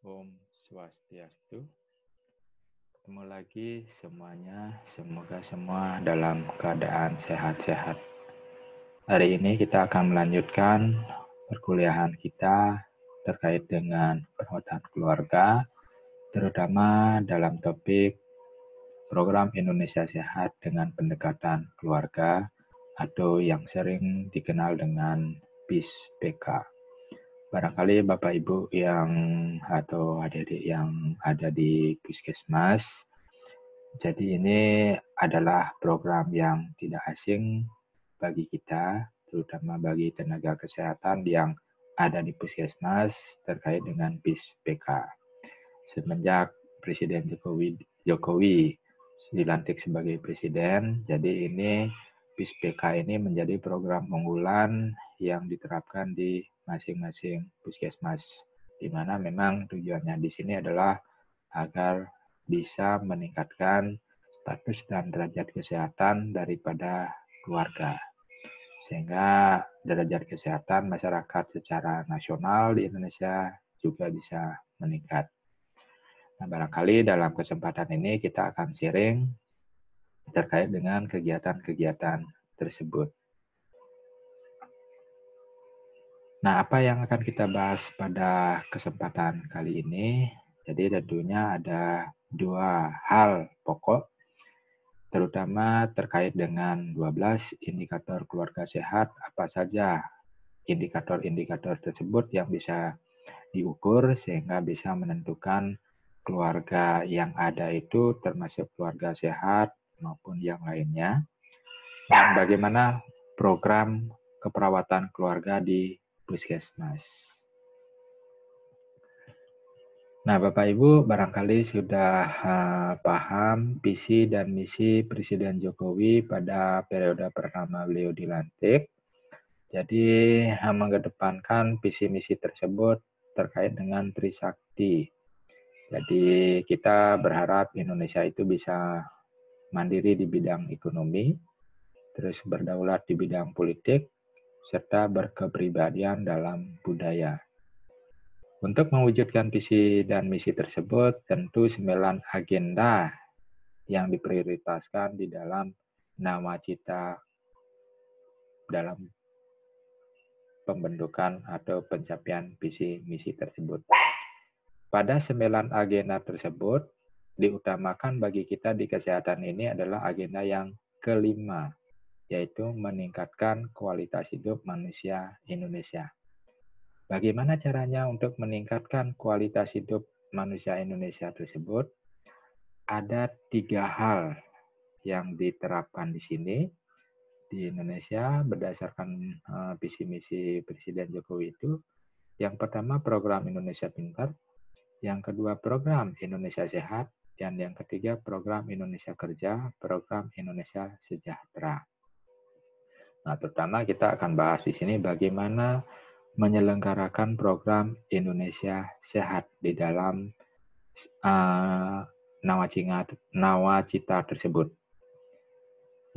Om Swastiastu. Ketemu lagi semuanya, semoga semua dalam keadaan sehat-sehat. Hari ini kita akan melanjutkan perkuliahan kita terkait dengan perawatan keluarga, terutama dalam topik program Indonesia Sehat dengan pendekatan keluarga atau yang sering dikenal dengan PIS-PK. Barangkali Bapak Ibu yang atau adik-adik yang ada di Puskesmas, jadi ini adalah program yang tidak asing bagi kita, terutama bagi tenaga kesehatan yang ada di Puskesmas terkait dengan PIS-PK. Semenjak Presiden Jokowi dilantik sebagai presiden, jadi ini PIS-PK ini menjadi program unggulan yang diterapkan di masing-masing puskesmas, di mana memang tujuannya di sini adalah agar bisa meningkatkan status dan derajat kesehatan daripada keluarga, sehingga derajat kesehatan masyarakat secara nasional di Indonesia juga bisa meningkat. Nah, barangkali dalam kesempatan ini kita akan sharing terkait dengan kegiatan-kegiatan tersebut. Nah, apa yang akan kita bahas pada kesempatan kali ini? Jadi tentunya ada dua hal pokok, terutama terkait dengan 12 indikator keluarga sehat. Apa saja indikator-indikator tersebut yang bisa diukur sehingga bisa menentukan keluarga yang ada itu termasuk keluarga sehat maupun yang lainnya. Dan bagaimana program keperawatan keluarga di Puskesmas. Nah, Bapak Ibu barangkali sudah paham visi dan misi Presiden Jokowi pada periode pertama beliau dilantik. Jadi mengedepankan visi misi tersebut terkait dengan Trisakti. Jadi kita berharap Indonesia itu bisa mandiri di bidang ekonomi, terus berdaulat di bidang politik, serta berkepribadian dalam budaya. Untuk mewujudkan visi dan misi tersebut, tentu 9 agenda yang diprioritaskan di dalam nawacita dalam pembentukan atau pencapaian visi misi tersebut. Pada 9 agenda tersebut, diutamakan bagi kita di kesehatan ini adalah agenda yang kelima, yaitu meningkatkan kualitas hidup manusia Indonesia. Bagaimana caranya untuk meningkatkan kualitas hidup manusia Indonesia tersebut? Ada 3 hal yang diterapkan di sini di Indonesia berdasarkan visi misi Presiden Jokowi itu. Yang pertama program Indonesia Pintar, yang kedua program Indonesia Sehat, dan yang ketiga program Indonesia Kerja, program Indonesia Sejahtera. Nah, terutama kita akan bahas di sini bagaimana menyelenggarakan program Indonesia Sehat di dalam nawacita tersebut.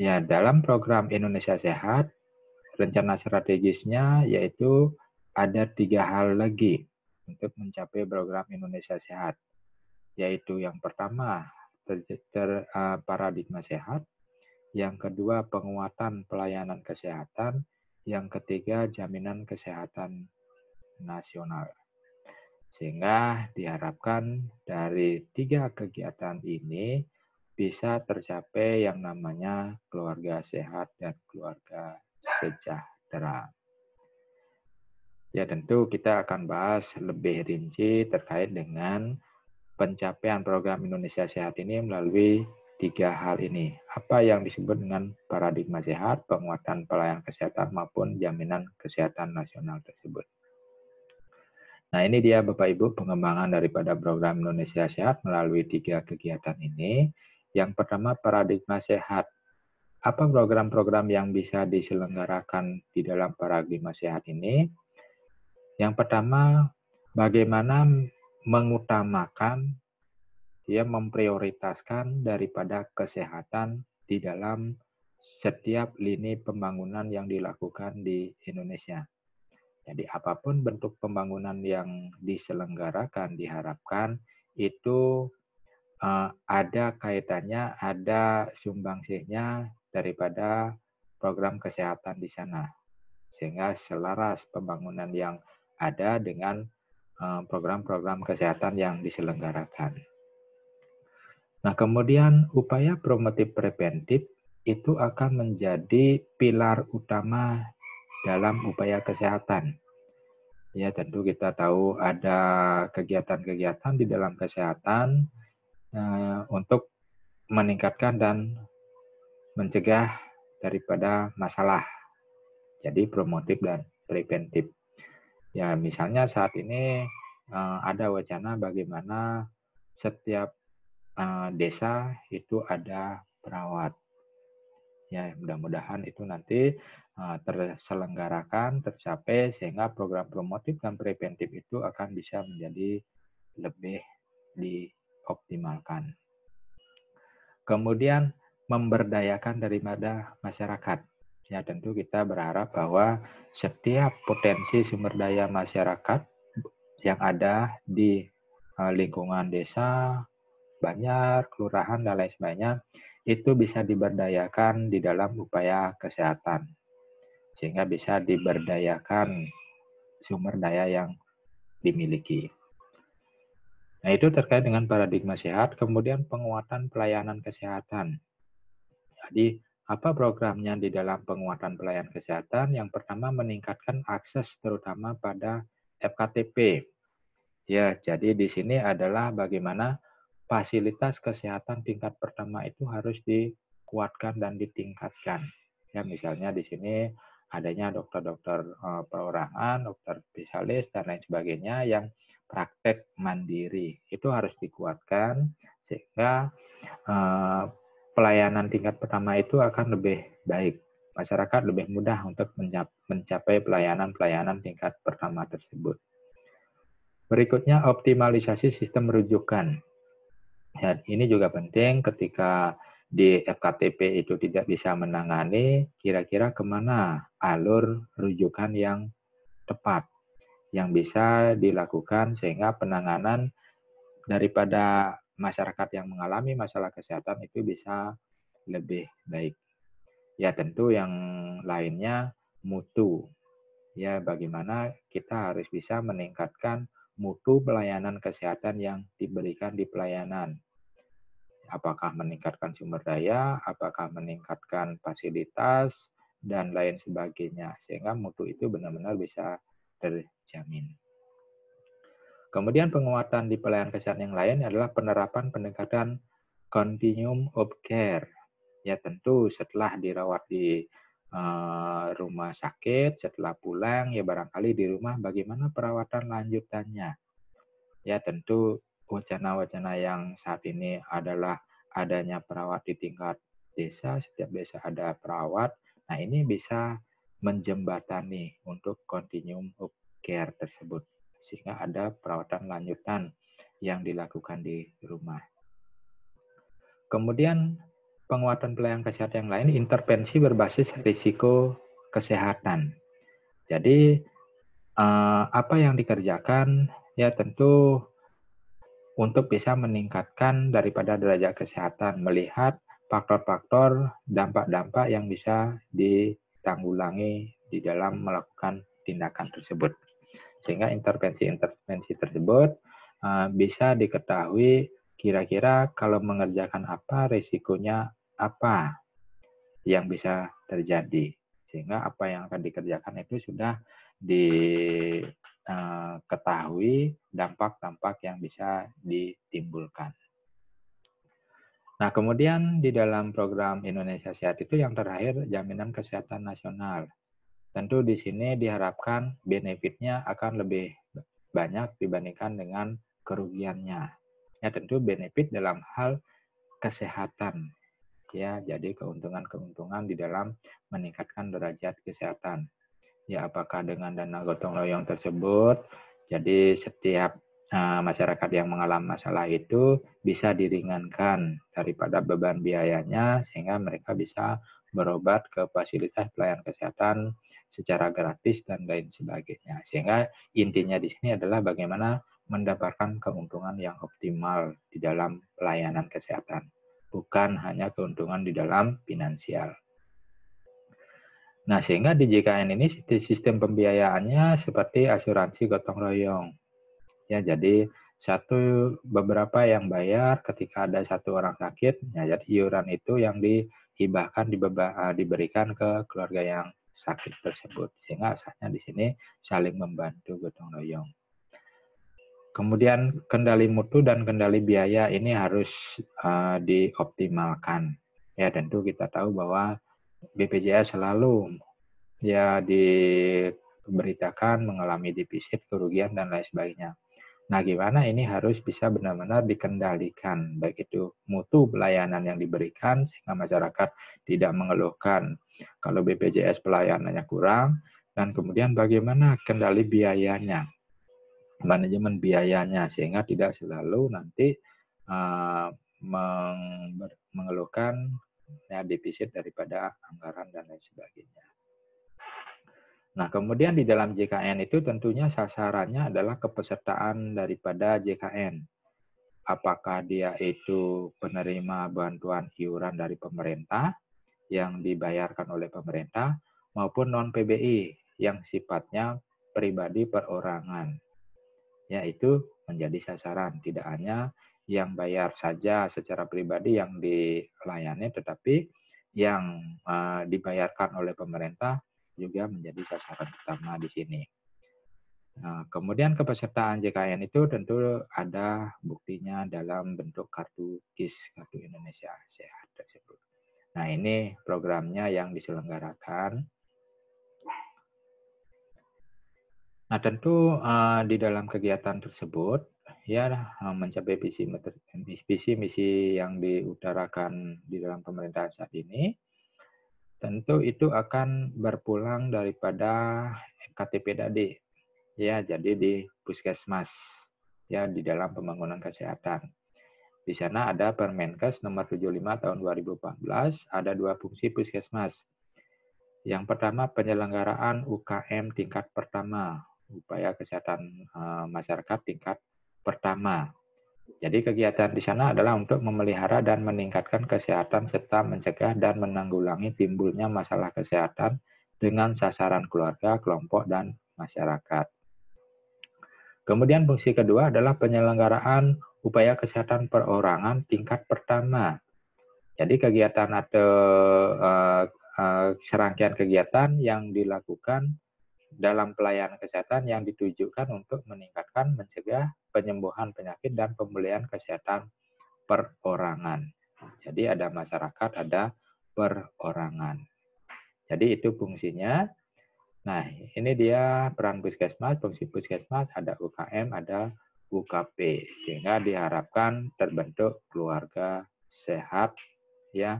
Ya, dalam program Indonesia Sehat, rencana strategisnya yaitu ada 3 hal lagi untuk mencapai program Indonesia Sehat, yaitu yang pertama paradigma sehat, yang kedua penguatan pelayanan kesehatan, yang ketiga jaminan kesehatan nasional. Sehingga diharapkan dari 3 kegiatan ini bisa tercapai yang namanya keluarga sehat dan keluarga sejahtera. Ya, tentu kita akan bahas lebih rinci terkait dengan pencapaian program Indonesia Sehat ini melalui 3 hal ini. Apa yang disebut dengan paradigma sehat, penguatan pelayanan kesehatan, maupun jaminan kesehatan nasional tersebut. Nah, ini dia Bapak Ibu pengembangan daripada program Indonesia Sehat melalui 3 kegiatan ini. Yang pertama paradigma sehat. Apa program-program yang bisa diselenggarakan di dalam paradigma sehat ini? Yang pertama, bagaimana mengutamakan, memprioritaskan daripada kesehatan di dalam setiap lini pembangunan yang dilakukan di Indonesia. Jadi apapun bentuk pembangunan yang diselenggarakan diharapkan itu ada kaitannya, ada sumbangsihnya daripada program kesehatan di sana. Sehingga selaras pembangunan yang ada dengan program-program kesehatan yang diselenggarakan. Nah, kemudian upaya promotif preventif itu akan menjadi pilar utama dalam upaya kesehatan. Ya, tentu kita tahu ada kegiatan-kegiatan di dalam kesehatan untuk meningkatkan dan mencegah daripada masalah. Jadi promotif dan preventif. Ya, misalnya saat ini ada wacana bagaimana setiap desa itu ada perawat. Ya, mudah-mudahan itu nanti terselenggarakan, tercapai sehingga program promotif dan preventif itu akan bisa menjadi lebih dioptimalkan. Kemudian memberdayakan daripada masyarakat. Ya, tentu kita berharap bahwa setiap potensi sumber daya masyarakat yang ada di lingkungan desa, banjar, kelurahan, dan lain sebagainya, itu bisa diberdayakan di dalam upaya kesehatan. Sehingga bisa diberdayakan sumber daya yang dimiliki. Nah, itu terkait dengan paradigma sehat, kemudian penguatan pelayanan kesehatan. Jadi, apa programnya di dalam penguatan pelayanan kesehatan? Yang pertama, meningkatkan akses terutama pada FKTP. Ya, jadi di sini adalah bagaimana fasilitas kesehatan tingkat pertama itu harus dikuatkan dan ditingkatkan. Ya, misalnya di sini adanya dokter-dokter perorangan, dokter spesialis, dan lain sebagainya yang praktek mandiri. Itu harus dikuatkan sehingga pelayanan tingkat pertama itu akan lebih baik. Masyarakat lebih mudah untuk mencapai pelayanan-pelayanan tingkat pertama tersebut. Berikutnya, optimalisasi sistem rujukan. Ya, ini juga penting ketika di FKTP itu tidak bisa menangani, kira-kira kemana alur rujukan yang tepat, yang bisa dilakukan sehingga penanganan daripada masyarakat yang mengalami masalah kesehatan itu bisa lebih baik. Ya, tentu yang lainnya mutu. Ya, bagaimana kita harus bisa meningkatkan mutu pelayanan kesehatan yang diberikan di pelayanan. Apakah meningkatkan sumber daya, apakah meningkatkan fasilitas, dan lain sebagainya. Sehingga mutu itu benar-benar bisa terjamin. Kemudian penguatan di pelayanan kesehatan yang lain adalah penerapan pendekatan continuum of care. Ya, tentu setelah dirawat di rumah sakit, setelah pulang, ya barangkali di rumah bagaimana perawatan lanjutannya. Ya, tentu wacana-wacana yang saat ini adalah adanya perawat di tingkat desa, setiap desa ada perawat. Nah, ini bisa menjembatani untuk continuum of care tersebut. Sehingga ada perawatan lanjutan yang dilakukan di rumah. Kemudian penguatan pelayanan kesehatan yang lain, intervensi berbasis risiko kesehatan. Jadi apa yang dikerjakan ya tentu untuk bisa meningkatkan daripada derajat kesehatan, melihat faktor-faktor dampak-dampak yang bisa ditanggulangi di dalam melakukan tindakan tersebut. Sehingga intervensi-intervensi tersebut bisa diketahui kira-kira kalau mengerjakan apa, risikonya apa yang bisa terjadi. Sehingga apa yang akan dikerjakan itu sudah diketahui dampak-dampak yang bisa ditimbulkan. Nah, kemudian di dalam program Indonesia Sehat itu yang terakhir jaminan kesehatan nasional. Tentu di sini diharapkan benefitnya akan lebih banyak dibandingkan dengan kerugiannya. Ya, tentu benefit dalam hal kesehatan. Ya, jadi keuntungan-keuntungan di dalam meningkatkan derajat kesehatan. Ya, apakah dengan dana gotong royong tersebut, jadi setiap masyarakat yang mengalami masalah itu bisa diringankan daripada beban biayanya, sehingga mereka bisa berobat ke fasilitas pelayanan kesehatan secara gratis dan lain sebagainya. Sehingga intinya di sini adalah bagaimana mendapatkan keuntungan yang optimal di dalam pelayanan kesehatan, bukan hanya keuntungan di dalam finansial. Nah, sehingga di JKN ini sistem pembiayaannya seperti asuransi gotong royong. Ya, jadi beberapa yang bayar ketika ada satu orang sakit, ya, jadi iuran itu yang dihibahkan diberikan ke keluarga yang sakit tersebut. Sehingga asalnya di sini saling membantu gotong royong. Kemudian kendali mutu dan kendali biaya ini harus dioptimalkan. Ya, tentu kita tahu bahwa BPJS selalu ya diberitakan mengalami defisit, kerugian, dan lain sebagainya. Nah, gimana ini harus bisa benar-benar dikendalikan, baik itu mutu pelayanan yang diberikan, sehingga masyarakat tidak mengeluhkan kalau BPJS pelayanannya kurang, dan kemudian bagaimana kendali biayanya, manajemen biayanya, sehingga tidak selalu nanti mengeluhkan ya, defisit daripada anggaran dan lain sebagainya. Nah, kemudian di dalam JKN itu tentunya sasarannya adalah kepesertaan daripada JKN. Apakah dia itu penerima bantuan iuran dari pemerintah yang dibayarkan oleh pemerintah maupun non-PBI yang sifatnya pribadi perorangan. Ya, itu menjadi sasaran. Tidak hanya yang bayar saja secara pribadi yang dilayani, tetapi yang dibayarkan oleh pemerintah juga menjadi sasaran utama di sini. Nah, kemudian kepesertaan JKN itu tentu ada buktinya dalam bentuk kartu KIS, Kartu Indonesia Sehat tersebut. Nah, ini programnya yang diselenggarakan. Nah, tentu di dalam kegiatan tersebut ya mencapai visi misi yang diutarakan di dalam pemerintahan saat ini, tentu itu akan berpulang daripada KTP Dadi. Ya, jadi di puskesmas ya di dalam pembangunan kesehatan. Di sana ada Permenkes nomor 75 tahun 2014, ada 2 fungsi puskesmas. Yang pertama penyelenggaraan UKM tingkat pertama, upaya kesehatan masyarakat tingkat pertama. Jadi kegiatan di sana adalah untuk memelihara dan meningkatkan kesehatan serta mencegah dan menanggulangi timbulnya masalah kesehatan dengan sasaran keluarga, kelompok, dan masyarakat. Kemudian fungsi kedua adalah penyelenggaraan upaya kesehatan perorangan tingkat pertama. Jadi kegiatan atau serangkaian kegiatan yang dilakukan dalam pelayanan kesehatan yang ditujukan untuk meningkatkan, mencegah, penyembuhan penyakit, dan pemulihan kesehatan perorangan. Jadi ada masyarakat, ada perorangan. Jadi itu fungsinya. Nah, ini dia peran puskesmas, fungsi puskesmas, ada UKM, ada UKP, sehingga diharapkan terbentuk keluarga sehat, ya.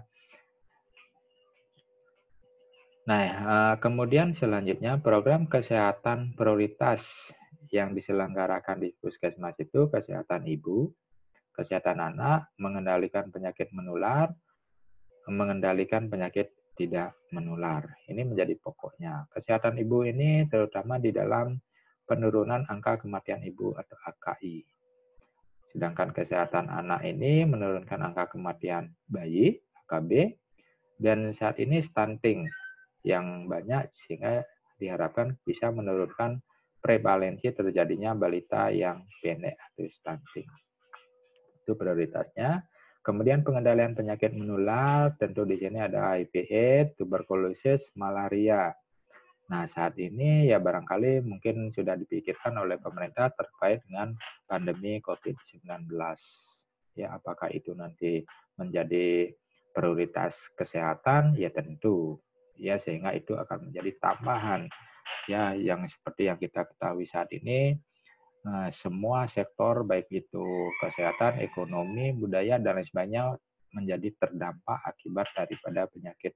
Nah, kemudian selanjutnya program kesehatan prioritas yang diselenggarakan di puskesmas itu kesehatan ibu, kesehatan anak, mengendalikan penyakit menular, mengendalikan penyakit tidak menular. Ini menjadi pokoknya. Kesehatan ibu ini terutama di dalam penurunan angka kematian ibu atau AKI. Sedangkan kesehatan anak ini menurunkan angka kematian bayi, AKB, dan saat ini stunting yang banyak sehingga diharapkan bisa menurunkan prevalensi terjadinya balita yang pendek atau stunting. Itu prioritasnya. Kemudian pengendalian penyakit menular, tentu di sini ada HIV/AIDS, tuberkulosis, malaria. Nah, saat ini ya barangkali mungkin sudah dipikirkan oleh pemerintah terkait dengan pandemi COVID-19. Ya, apakah itu nanti menjadi prioritas kesehatan? Ya tentu. Ya, sehingga itu akan menjadi tambahan. Ya, yang seperti yang kita ketahui saat ini, semua sektor baik itu kesehatan, ekonomi, budaya, dan lain sebagainya menjadi terdampak akibat daripada penyakit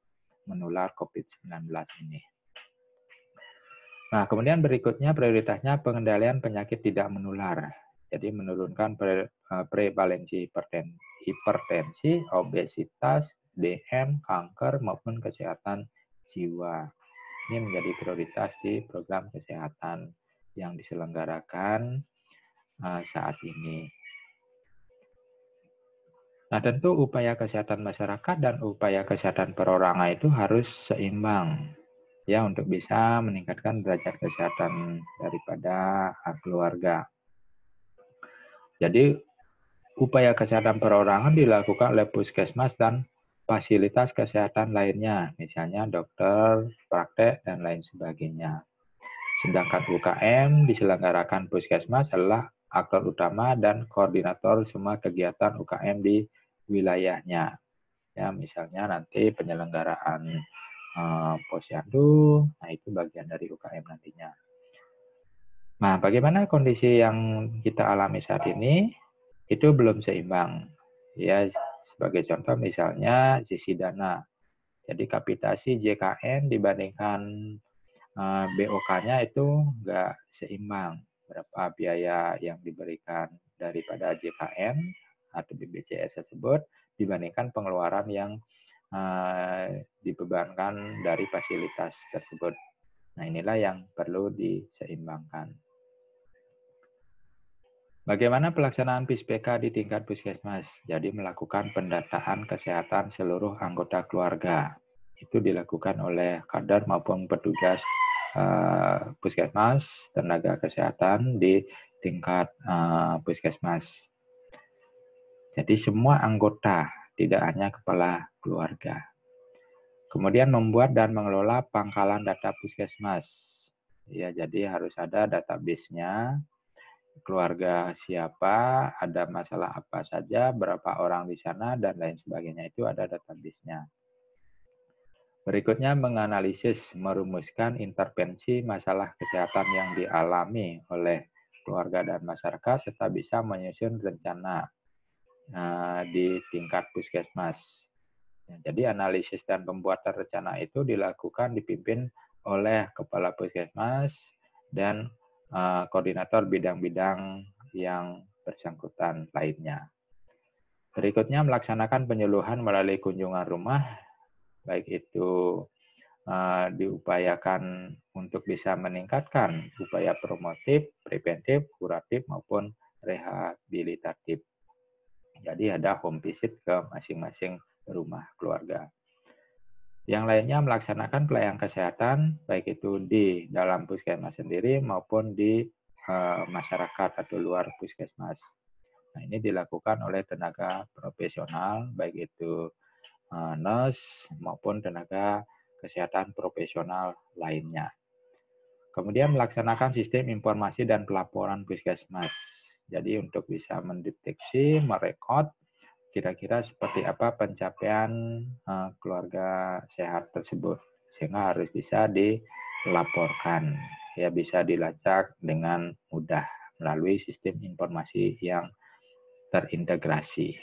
menular COVID-19 ini. Nah, kemudian berikutnya prioritasnya pengendalian penyakit tidak menular. Jadi menurunkan prevalensi hipertensi, obesitas, DM, kanker, maupun kesehatan jiwa. Ini menjadi prioritas di program kesehatan yang diselenggarakan saat ini. Nah, tentu upaya kesehatan masyarakat dan upaya kesehatan perorangan itu harus seimbang ya untuk bisa meningkatkan derajat kesehatan daripada keluarga. Jadi upaya kesehatan perorangan dilakukan oleh puskesmas dan fasilitas kesehatan lainnya, misalnya dokter, praktek, dan lain sebagainya. Sedangkan UKM diselenggarakan puskesmas adalah aktor utama dan koordinator semua kegiatan UKM di wilayahnya. Ya, misalnya nanti penyelenggaraan posyandu, nah itu bagian dari UKM nantinya. Nah, bagaimana kondisi yang kita alami saat ini? Itu belum seimbang. Ya, sebagai contoh misalnya sisi dana. Jadi kapitasi JKN dibandingkan BOK-nya itu nggak seimbang. Berapa biaya yang diberikan daripada JKN atau BPJS tersebut dibandingkan pengeluaran yang dibebankan dari fasilitas tersebut. Nah, inilah yang perlu diseimbangkan. Bagaimana pelaksanaan PISPK di tingkat puskesmas? Jadi melakukan pendataan kesehatan seluruh anggota keluarga. Itu dilakukan oleh kader maupun petugas puskesmas, tenaga kesehatan di tingkat puskesmas. Jadi semua anggota, tidak hanya kepala keluarga. Kemudian membuat dan mengelola pangkalan data puskesmas. Ya, jadi harus ada database-nya, keluarga siapa, ada masalah apa saja, berapa orang di sana, dan lain sebagainya. Itu ada database-nya. Berikutnya menganalisis, merumuskan intervensi masalah kesehatan yang dialami oleh keluarga dan masyarakat, serta bisa menyusun rencana di tingkat puskesmas. Jadi analisis dan pembuatan rencana itu dilakukan dipimpin oleh kepala puskesmas dan koordinator bidang-bidang yang bersangkutan lainnya. Berikutnya melaksanakan penyuluhan melalui kunjungan rumah, baik itu diupayakan untuk bisa meningkatkan upaya promotif, preventif, kuratif, maupun rehabilitatif. Jadi ada home visit ke masing-masing rumah keluarga. Yang lainnya melaksanakan pelayanan kesehatan, baik itu di dalam puskesmas sendiri maupun di masyarakat atau luar puskesmas. Nah, ini dilakukan oleh tenaga profesional, baik itu nurse maupun tenaga kesehatan profesional lainnya. Kemudian melaksanakan sistem informasi dan pelaporan puskesmas. Jadi untuk bisa mendeteksi, merekod kira-kira seperti apa pencapaian keluarga sehat tersebut, sehingga harus bisa dilaporkan, ya bisa dilacak dengan mudah melalui sistem informasi yang terintegrasi.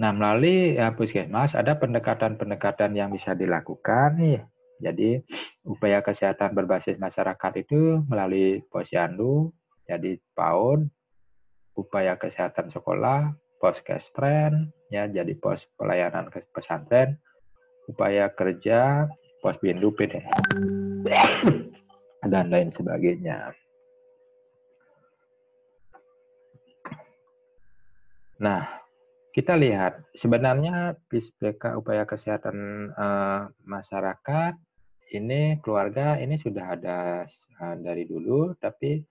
Nah, melalui puskesmas ada pendekatan-pendekatan yang bisa dilakukan nih. Jadi upaya kesehatan berbasis masyarakat itu melalui posyandu, jadi PAUD, upaya kesehatan sekolah, poskestren, ya jadi pos pelayanan ke pesantren, upaya kerja, posbindu, PD, dan lain sebagainya. Nah, kita lihat sebenarnya PISPK upaya kesehatan masyarakat ini keluarga ini sudah ada dari dulu, tapi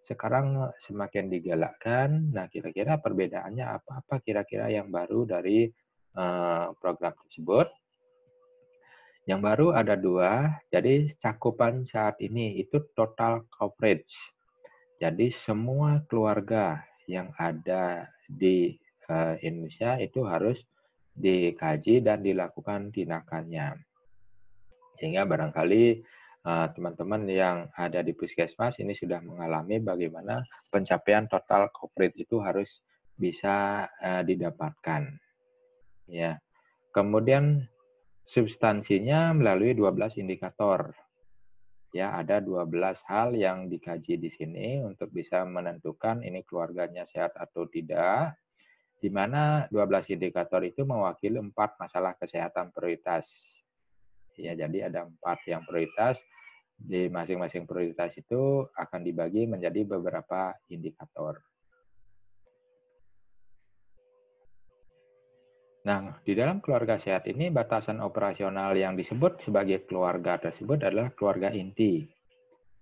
sekarang semakin digalakkan. Nah, kira-kira perbedaannya apa kira-kira yang baru dari program tersebut? Yang baru ada 2, jadi cakupan saat ini itu total coverage. Jadi semua keluarga yang ada di Indonesia itu harus dikaji dan dilakukan tindakannya. Sehingga barangkali teman-teman yang ada di puskesmas ini sudah mengalami bagaimana pencapaian total coverage itu harus bisa didapatkan. Ya. Kemudian substansinya melalui 12 indikator. Ya, ada 12 hal yang dikaji di sini untuk bisa menentukan ini keluarganya sehat atau tidak, di mana 12 indikator itu mewakili 4 masalah kesehatan prioritas. Ya, jadi ada 4 yang prioritas. Di masing-masing prioritas itu akan dibagi menjadi beberapa indikator. Nah, di dalam keluarga sehat ini batasan operasional yang disebut sebagai keluarga tersebut adalah keluarga inti.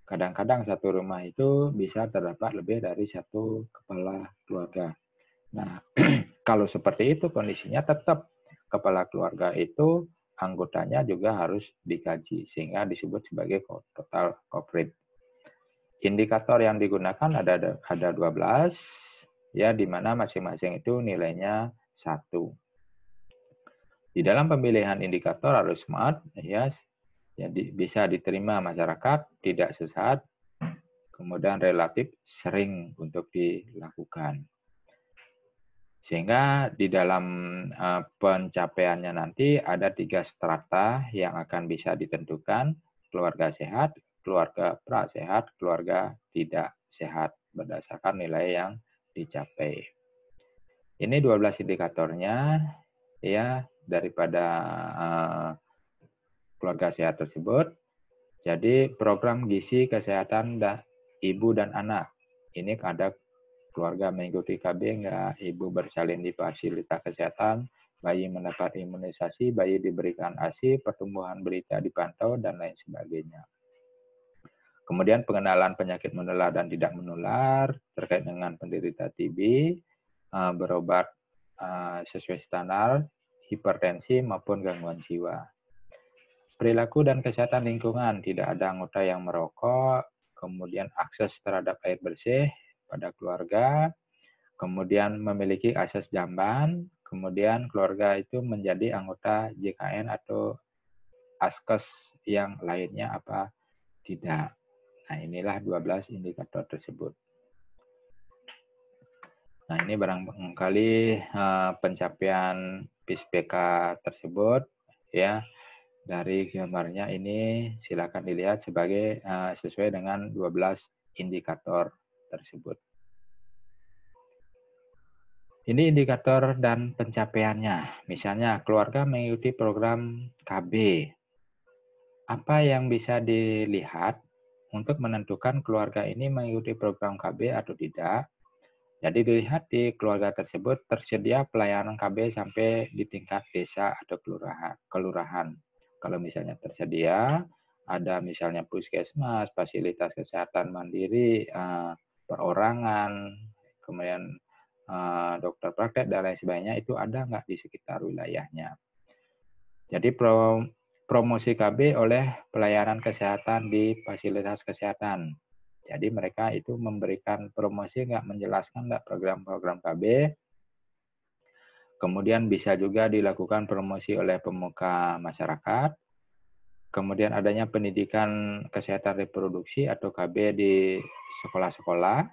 Kadang-kadang satu rumah itu bisa terdapat lebih dari satu kepala keluarga. Nah, kalau seperti itu kondisinya tetap kepala keluarga itu anggotanya juga harus dikaji sehingga disebut sebagai total coverage. Indikator yang digunakan ada 12 ya, di mana masing-masing itu nilainya 1. Di dalam pemilihan indikator harus smart ya, jadi bisa diterima masyarakat, tidak sesat, kemudian relatif sering untuk dilakukan. Sehingga di dalam pencapaiannya nanti ada 3 strata yang akan bisa ditentukan, keluarga sehat, keluarga prasehat, keluarga tidak sehat, berdasarkan nilai yang dicapai. Ini 12 indikatornya ya daripada keluarga sehat tersebut. Jadi program gizi kesehatan ibu dan anak. Ini ada keluarga mengikuti KB enggak, ibu bersalin di fasilitas kesehatan, bayi mendapat imunisasi, bayi diberikan ASI, pertumbuhan balita dipantau, dan lain sebagainya. Kemudian pengenalan penyakit menular dan tidak menular terkait dengan penderita TB, berobat sesuai standar, hipertensi maupun gangguan jiwa. Perilaku dan kesehatan lingkungan, tidak ada anggota yang merokok, kemudian akses terhadap air bersih pada keluarga, kemudian memiliki akses jamban, kemudian keluarga itu menjadi anggota JKN atau ASKES yang lainnya apa tidak. Nah, inilah 12 indikator tersebut. Nah, ini barangkali pencapaian PISPK tersebut ya. Dari gambarnya ini silakan dilihat sebagai sesuai dengan 12 indikator tersebut. Ini indikator dan pencapaiannya. Misalnya keluarga mengikuti program KB. Apa yang bisa dilihat untuk menentukan keluarga ini mengikuti program KB atau tidak? Jadi dilihat di keluarga tersebut tersedia pelayanan KB sampai di tingkat desa atau kelurahan. Kalau misalnya tersedia, ada misalnya puskesmas, fasilitas kesehatan mandiri, perorangan, kemudian dokter praktek, dan lain sebagainya, itu ada nggak di sekitar wilayahnya. Jadi promosi KB oleh pelayanan kesehatan di fasilitas kesehatan. Jadi mereka itu memberikan promosi nggak, menjelaskan nggak program-program KB. Kemudian bisa juga dilakukan promosi oleh pemuka masyarakat. Kemudian adanya pendidikan kesehatan reproduksi atau KB di sekolah-sekolah.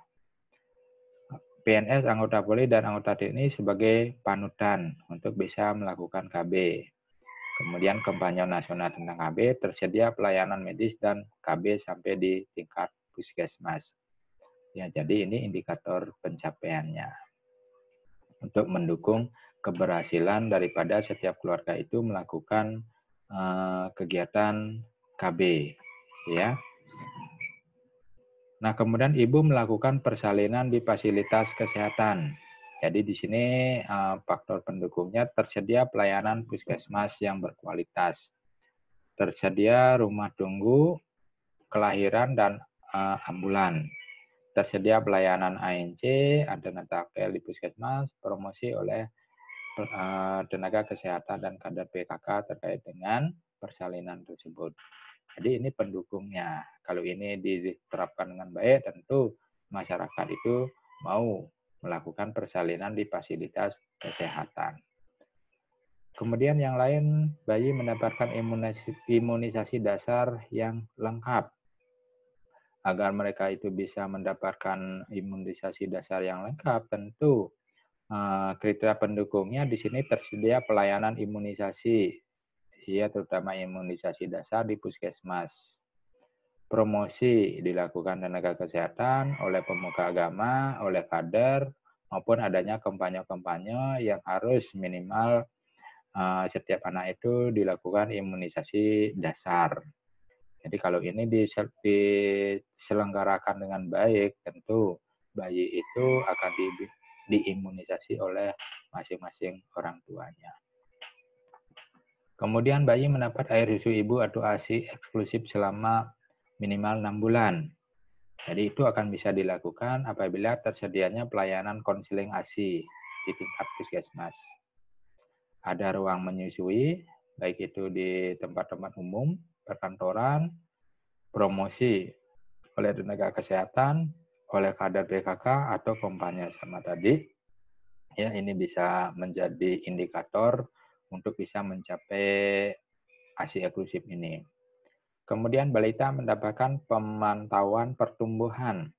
PNS, anggota Polri, dan anggota TNI sebagai panutan untuk bisa melakukan KB. Kemudian kampanye nasional tentang KB, tersedia pelayanan medis dan KB sampai di tingkat puskesmas. Ya, jadi ini indikator pencapaiannya untuk mendukung keberhasilan daripada setiap keluarga itu melakukan kegiatan KB, ya. Nah, kemudian ibu melakukan persalinan di fasilitas kesehatan. Jadi di sini faktor pendukungnya tersedia pelayanan puskesmas yang berkualitas, tersedia rumah tunggu kelahiran dan ambulan, tersedia pelayanan ANC, antenatal care di puskesmas, promosi oleh tenaga kesehatan dan kader PKK terkait dengan persalinan tersebut. Jadi ini pendukungnya. Kalau ini diterapkan dengan baik, tentu masyarakat itu mau melakukan persalinan di fasilitas kesehatan. Kemudian yang lain, bayi mendapatkan imunisasi dasar yang lengkap. Agar mereka itu bisa mendapatkan imunisasi dasar yang lengkap, tentu kriteria pendukungnya di sini tersedia pelayanan imunisasi, ya, terutama imunisasi dasar di puskesmas. Promosi dilakukan tenaga kesehatan oleh pemuka agama, oleh kader, maupun adanya kampanye-kampanye yang harus minimal setiap anak itu dilakukan imunisasi dasar. Jadi kalau ini diselenggarakan dengan baik, tentu bayi itu akan diimunisasi oleh masing-masing orang tuanya. Kemudian bayi mendapat air susu ibu atau ASI eksklusif selama minimal 6 bulan. Jadi itu akan bisa dilakukan apabila tersedianya pelayanan konseling ASI di tingkat puskesmas. Ada ruang menyusui, baik itu di tempat-tempat umum, perkantoran, promosi oleh tenaga kesehatan, oleh kader PKK atau kompanya sama tadi. Ya, ini bisa menjadi indikator untuk bisa mencapai ASI eksklusif ini. Kemudian balita mendapatkan pemantauan pertumbuhan.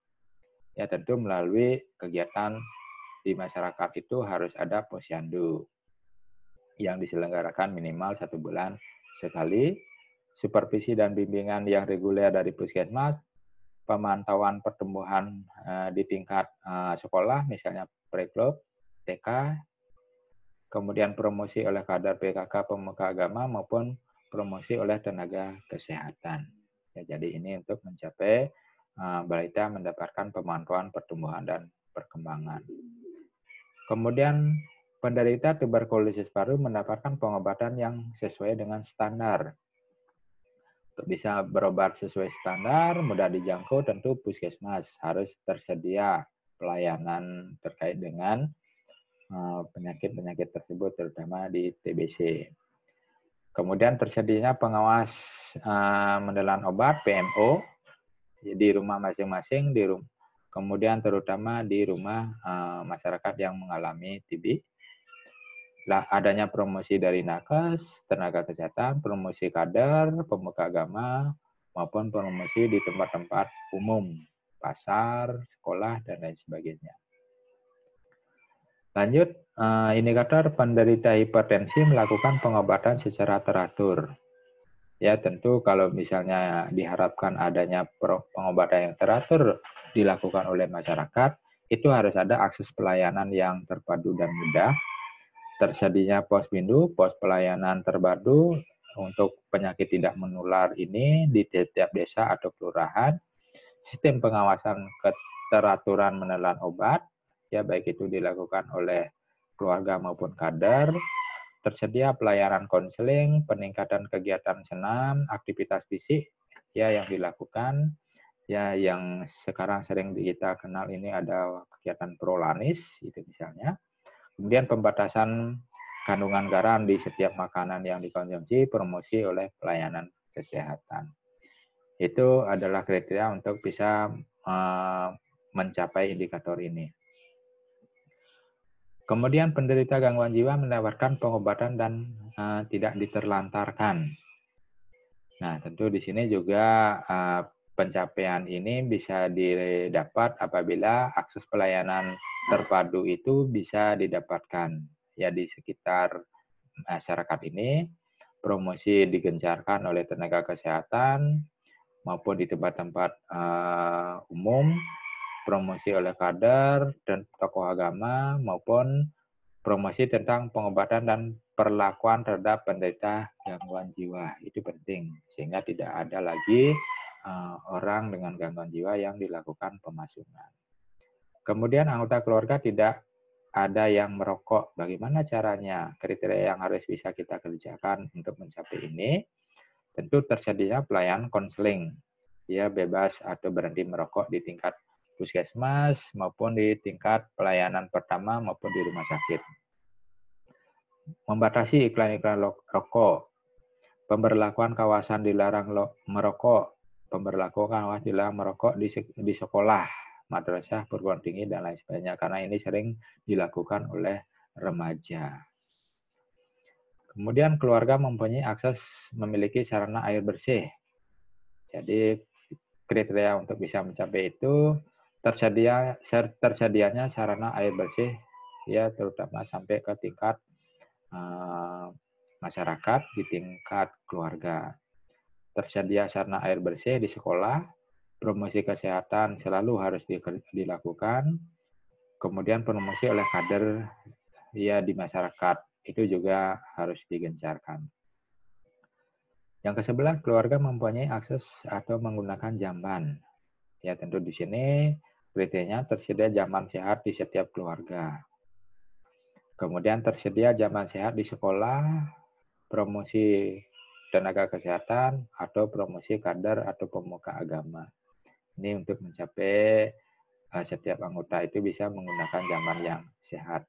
Ya, tentu melalui kegiatan di masyarakat itu harus ada posyandu yang diselenggarakan minimal 1 bulan sekali, supervisi dan bimbingan yang reguler dari puskesmas, pemantauan pertumbuhan di tingkat sekolah, misalnya pre-klub, TK, kemudian promosi oleh kader PKK pemuka agama maupun promosi oleh tenaga kesehatan. Ya, jadi ini untuk mencapai balita mendapatkan pemantauan pertumbuhan dan perkembangan. Kemudian penderita tuberkulosis paru mendapatkan pengobatan yang sesuai dengan standar. Untuk bisa berobat sesuai standar, mudah dijangkau, tentu puskesmas harus tersedia pelayanan terkait dengan penyakit-penyakit tersebut, terutama di TBC. Kemudian tersedianya pengawas menelan obat (PMO) di rumah masing-masing, kemudian terutama di rumah masyarakat yang mengalami TB. Adanya promosi dari nakes, tenaga kesehatan, promosi kader, pemuka agama, maupun promosi di tempat-tempat umum, pasar, sekolah, dan lain sebagainya. Lanjut, indikator penderita hipertensi melakukan pengobatan secara teratur. Ya, tentu kalau misalnya diharapkan adanya pengobatan yang teratur dilakukan oleh masyarakat, itu harus ada akses pelayanan yang terpadu dan mudah. Tersedianya posbindu, pos pelayanan terpadu untuk penyakit tidak menular ini di setiap desa atau kelurahan. Sistem pengawasan keteraturan menelan obat, ya baik itu dilakukan oleh keluarga maupun kader. Tersedia pelayanan konseling, peningkatan kegiatan senam, aktivitas fisik ya yang dilakukan. Ya, yang sekarang sering kita kenal ini ada kegiatan prolanis, itu misalnya. Kemudian pembatasan kandungan garam di setiap makanan yang dikonsumsi, promosi oleh pelayanan kesehatan. Itu adalah kriteria untuk bisa mencapai indikator ini. Kemudian penderita gangguan jiwa mendapatkan pengobatan dan tidak diterlantarkan. Nah, tentu di sini juga pencapaian ini bisa didapat apabila akses pelayanan terpadu itu bisa didapatkan. Ya, di sekitar masyarakat ini, promosi digencarkan oleh tenaga kesehatan maupun di tempat-tempat umum, promosi oleh kader dan tokoh agama, maupun promosi tentang pengobatan dan perlakuan terhadap penderita gangguan jiwa. Itu penting, sehingga tidak ada lagi orang dengan gangguan jiwa yang dilakukan pemasungan. Kemudian anggota keluarga tidak ada yang merokok. Bagaimana caranya? Kriteria yang harus bisa kita kerjakan untuk mencapai ini, tentu tersedia pelayanan konseling. Dia bebas atau berhenti merokok di tingkat puskesmas maupun di tingkat pelayanan pertama maupun di rumah sakit. Membatasi iklan-iklan rokok. Pemberlakuan kawasan dilarang merokok. Pemberlakuan kawasan dilarang merokok di sekolah, madrasah, perguruan tinggi, dan lain sebagainya. Karena ini sering dilakukan oleh remaja. Kemudian keluarga mempunyai akses memiliki sarana air bersih. Jadi kriteria untuk bisa mencapai itu tersedianya sarana air bersih, ya terutama sampai ke tingkat masyarakat, di tingkat keluarga. Tersedia sarana air bersih di sekolah, promosi kesehatan selalu harus dilakukan, kemudian promosi oleh kader ya di masyarakat, Itu juga harus digencarkan. Yang ke-11, keluarga mempunyai akses atau menggunakan jamban. Ya, tentu di sini kriterianya tersedia jamban sehat di setiap keluarga. Kemudian tersedia jamban sehat di sekolah, promosi tenaga kesehatan, atau promosi kader atau pemuka agama. Ini untuk mencapai setiap anggota itu bisa menggunakan jamban yang sehat.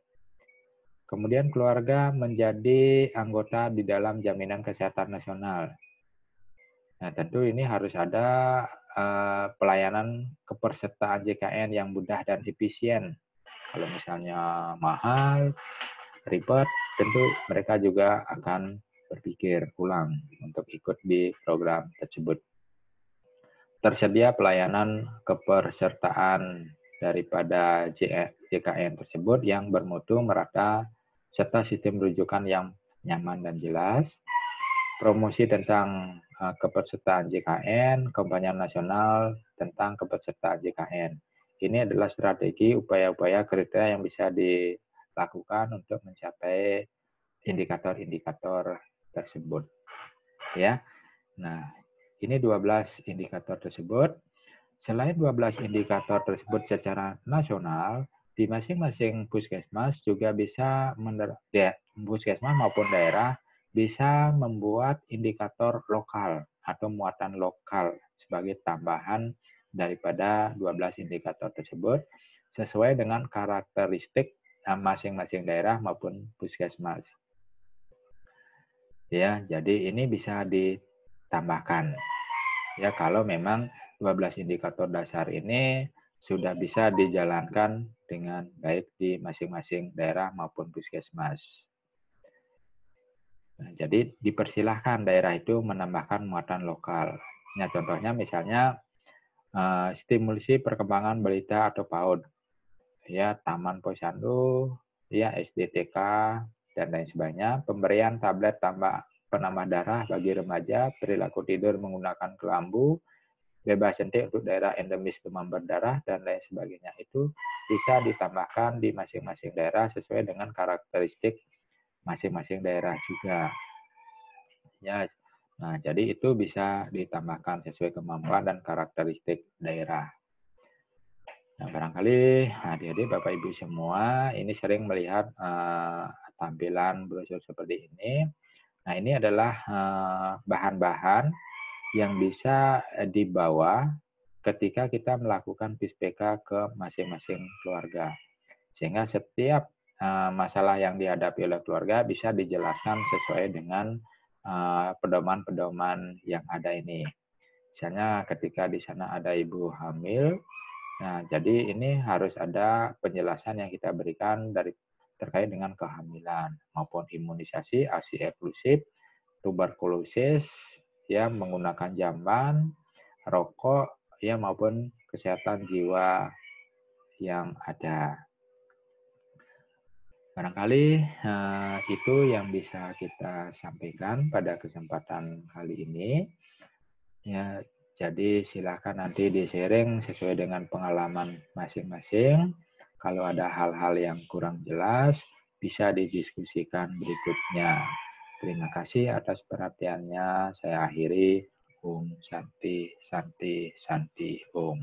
Kemudian keluarga menjadi anggota di dalam jaminan kesehatan nasional. Nah, tentu ini harus ada pelayanan kepesertaan JKN yang mudah dan efisien. Kalau misalnya mahal, ribet, tentu mereka juga akan berpikir ulang untuk ikut di program tersebut. Tersedia pelayanan kepesertaan daripada JKN tersebut yang bermutu, merata, serta sistem rujukan yang nyaman dan jelas. Promosi tentang kepesertaan JKN, kampanye nasional tentang kepesertaan JKN. Ini adalah strategi upaya-upaya kriteria yang bisa dilakukan untuk mencapai indikator-indikator tersebut. Ya. Nah, ini 12 indikator tersebut. Selain 12 indikator tersebut secara nasional, di masing-masing puskesmas juga bisa puskesmas maupun daerah bisa membuat indikator lokal atau muatan lokal sebagai tambahan daripada 12 indikator tersebut sesuai dengan karakteristik masing-masing daerah maupun puskesmas. Ya, jadi ini bisa ditambahkan. Ya, kalau memang 12 indikator dasar ini sudah bisa dijalankan dengan baik di masing-masing daerah maupun puskesmas. Nah, jadi dipersilahkan daerah itu menambahkan muatan lokal. Nah, contohnya misalnya stimulasi perkembangan balita atau PAUD, ya Taman Posyandu, ya SDTK dan lain sebagainya. Pemberian tablet penambah darah bagi remaja, perilaku tidur menggunakan kelambu, bebas suntik untuk daerah endemis demam berdarah dan lain sebagainya. Itu bisa ditambahkan di masing-masing daerah sesuai dengan karakteristik masing-masing daerah juga. Ya, nah jadi itu bisa ditambahkan sesuai kemampuan dan karakteristik daerah. Nah, barangkali adik-adik, Bapak Ibu semua ini sering melihat tampilan brosur seperti ini. Nah, ini adalah bahan-bahan yang bisa dibawa ketika kita melakukan PISPK ke masing-masing keluarga. Sehingga setiap masalah yang dihadapi oleh keluarga bisa dijelaskan sesuai dengan pedoman-pedoman yang ada ini. Misalnya ketika di sana ada ibu hamil, nah jadi ini harus ada penjelasan yang kita berikan terkait dengan kehamilan maupun imunisasi, ASI eksklusif, tuberkulosis, ya menggunakan jamban, rokok, ya maupun kesehatan jiwa yang ada. Barangkali itu yang bisa kita sampaikan pada kesempatan kali ini. Ya, jadi silakan nanti di-sharing sesuai dengan pengalaman masing-masing. Kalau ada hal-hal yang kurang jelas, bisa didiskusikan berikutnya. Terima kasih atas perhatiannya. Saya akhiri. Om Santi, Santi, Santi, Om.